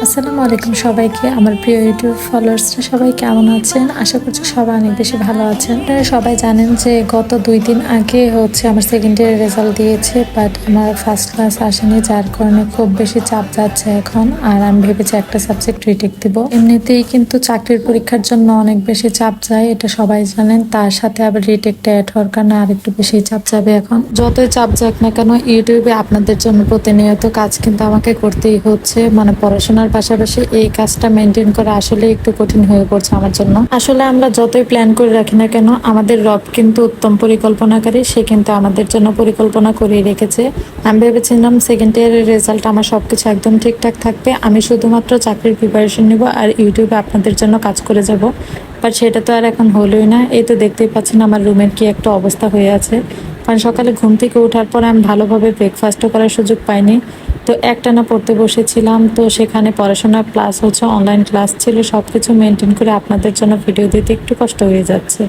আসসালামু আলাইকুম সবাইকে। আমার প্রিয় ইউটিউব ফলোয়ার্সরা সবাই কেমন আছেন? আশা করছি সবাই অনেক বেশি ভালো আছেন। আপনারা সবাই জানেন যে গত 2 দিন আগে আমার সেকেন্ড ইয়ারের রেজাল্ট দিয়েছে, বাট আমার ফার্স্ট ক্লাস আসেনি, যার কারণে খুব বেশি চাপ যাচ্ছে এখন। আর আমি ভেবেছি একটা সাবজেক্ট রিটেক দিব। এমনিতেই কিন্তু চাকরির পরীক্ষার জন্য অনেক বেশি চাপ যায়, এটা সবাই জানেন। তার সাথে আবার রিটেকটা অ্যাড হওয়ার কারণে আর একটু বেশি চাপ যাবে এখন। যতই চাপ যাক না কেন, ইউটিউবে আপনাদের জন্য প্রতিনিয়ত কাজ কিন্তু আমাকে করতেই হচ্ছে। মানে পড়াশোনার পাশাপাশি এই কাজটা মেনটেন করা আসলে একটু কঠিন হয়ে পড়ছে আমার জন্য। আসলে আমরা যতই প্ল্যান করে রাখি না কেন, আমাদের রব কিন্তু উত্তম পরিকল্পনাকারী, সে কিন্তু আমাদের জন্য পরিকল্পনা করে রেখেছে। আমি ভেবেছিলাম সেকেন্ড ইয়ারের রেজাল্ট আমার সবকিছু একদম ঠিকঠাক থাকবে, আমি শুধুমাত্র চাকরির প্রিপারেশন নিব আর ইউটিউবে আপনাদের জন্য কাজ করে যাব। বাট সেটা তো আর এখন হলোই না। এই তো দেখতেই পাচ্ছেন আমার রুমের কি একটা অবস্থা হয়ে আছে। কারণ সকালে ঘুম থেকে ওঠার পর আমি ভালোভাবে ব্রেকফাস্টও করার সুযোগ পাইনি। তো একটানা পড়তে বসেছিলাম, তো সেখানে পড়াশোনা প্লাস অনলাইন ক্লাস ছিল, সবকিছু মেনটেন করে আপনাদের জন্য ভিডিও দিতে একটু কষ্ট হয়ে যাচ্ছে।